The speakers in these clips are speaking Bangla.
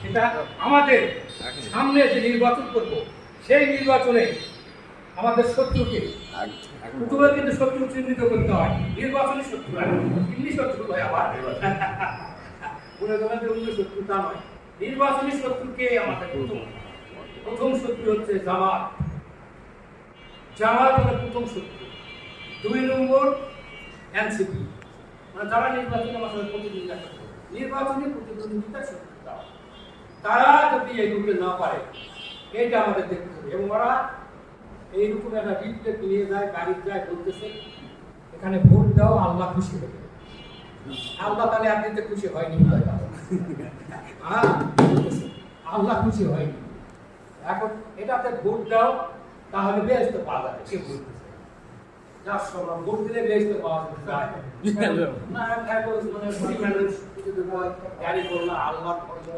সেটা আমাদের সামনে যে নির্বাচন করব সেই নির্বাচনে আমাদের শত্রুকে প্রথমে কিন্তু শত্রু চিহ্নিত করতে হয়। নির্বাচনী শত্রু এমনি শত্রু হয় আবার বলে দেবেন যে অন্য শত্রু তা নয়। নির্বাচনী শত্রুকে আমাদের প্রথম শত্রু হচ্ছে জামাত। জামাত হলো প্রথম শত্রু। 2 নম্বর এনসিপি, মানে যারা নির্বাচনে আমার সাথে প্রতিদ্বন্দ্বিতা করে, নির্বাচনী প্রতিদ্বন্দ্বিতা শত্রুতা, তারা যদি এই রূপে না পারে এটা আমাদের দেখতে হবে। এবং ওরা এইরকম একটা রিপ্লেট নিয়ে যায়, গাড়ি যায়, বলতেছে এখানে ভোট দাও আল্লাহ খুশি হবে। আল্লাহ তাহলে একদিনতে খুশি হয়নি, হ্যাঁ আল্লাহ খুশি হয়নি। এখন এটাতে ভোট দাও তাহলে বেহেশত পাওয়া যাবে, সে বলতেছে যার সবার ভোট দিলে বেহেশত পাওয়া যায় না। মানুষ গাড়ি করলো আল্লাহ ধর্ম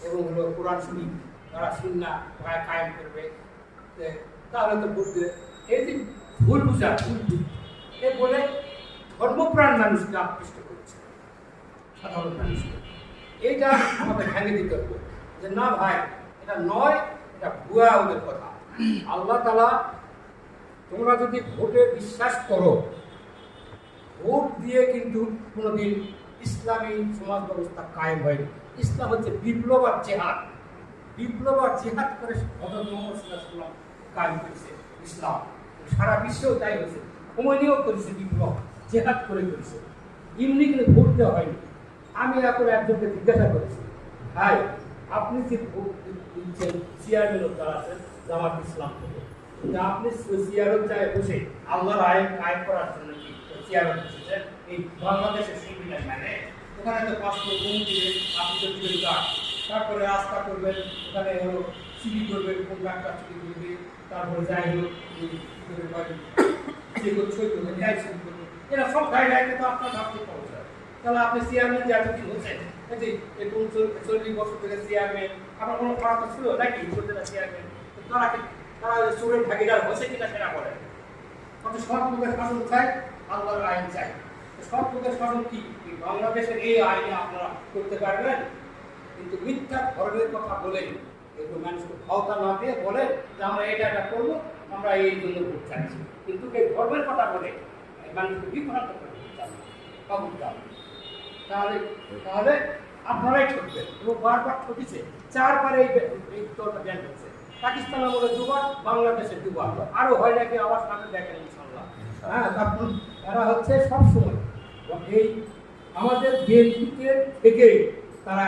এবং হলো কোরআন শরীফ তারা সুন্নাহ কায়েম করবে, তাহলে তো ভোট দিলে এই যে ভুল বুঝা ভুল এ বলে ধর্মপ্রাণ মানুষকে আকৃষ্ট করছে, সাধারণ মানুষকে। এইটা আমাদের ভেঙে দিতে হবে যে না ভাই এটা নয়, এটা ভুয়া ওদের কথা। আল্লাহ তাআলা তোমরা যদি ভোটে বিশ্বাস করো, ভোট দিয়ে কিন্তু কোনোদিন ইসলামী সমাজ ব্যবস্থা কায়েম হয়নি। ইসলাম হচ্ছে বিপ্লব আর জেহাদ, বিপ্লব আর জেহাদ করে হযরত মুহাম্মদ সাল্লাল্লাহু আলাইহি ওয়াসাল্লাম কায়েম করেছে ইসলাম। সারা বিশ্বেও তাই হয়েছে, হুমায়ুনিও করেছে বিপ্লব, জেহাদ করে করেছে, এমনি কিন্তু ভোট দেওয়া হয়নি। আমি এখন একজনকে জিজ্ঞাসা করেছি, ভাই আপনি যে ভোট দিচ্ছেন চেয়ারম্যান যারা আছেন জামাত ইসলাম থেকে, আপনি চেয়ারও চায় বসে আল্লাহর আইন কায়েম করার জন্য কি চেয়ারও বসেছেন? এই বাংলাদেশের সংবিধান মানে ওখানে তো পাসপোর্ট বন্ধ দিলে আপনি তো দিবেন কার্ড, তারপরে রাস্তা করবেন, ওখানে হলো সিডি করবেন, কোন ডাক্তার সিডি করবে, তারপরে যাই হোক যে কোনো ছবি করবেন, লাইসেন্স করবেন, এরা সব গাইডলাইনে তো আপনার ভাবতে পৌঁছায়। তাহলে আপনি চেয়ারম্যান যে এতদিন হচ্ছেন, এই 40 বছর থেকে চেয়ারম্যান, আপনার কোনো খারাপ ছিল নাকি চেয়ারম্যান? তারা চোরের ভাগিদার হয়েছে কিনা সেটা বলে। কত সৎ লোকের শাসন চাই, আল্লাহর আইন চাই। সৎ লোকের শাসন কি বাংলাদেশের এই আইনে আপনারা করতে পারবেন? কিন্তু মিথ্যা ধর্মের কথা বলে একটু মানুষকে ভাওতা না দিয়ে বলে যে আমরা এটা করবো, আমরা এই জন্য ভোট চাইছি, কিন্তু এই ধর্মের কথা বলে মানুষকে বিভ্রান্ত করে তাহলে তাহলে আপনারাই ঠকবেন। এবং বারবার ঠকেছে, 4 বারে এই দলটা ব্যান হচ্ছে। পাকিস্তান আমলে 2 বার, বাংলাদেশে 2 বার, আরো হয় নাকি আবার সামনে দেখেন ইনশাআল্লাহ। হ্যাঁ, তারপর এরা হচ্ছে সবসময় এই আমাদের বিএনপিতে থেকে তারা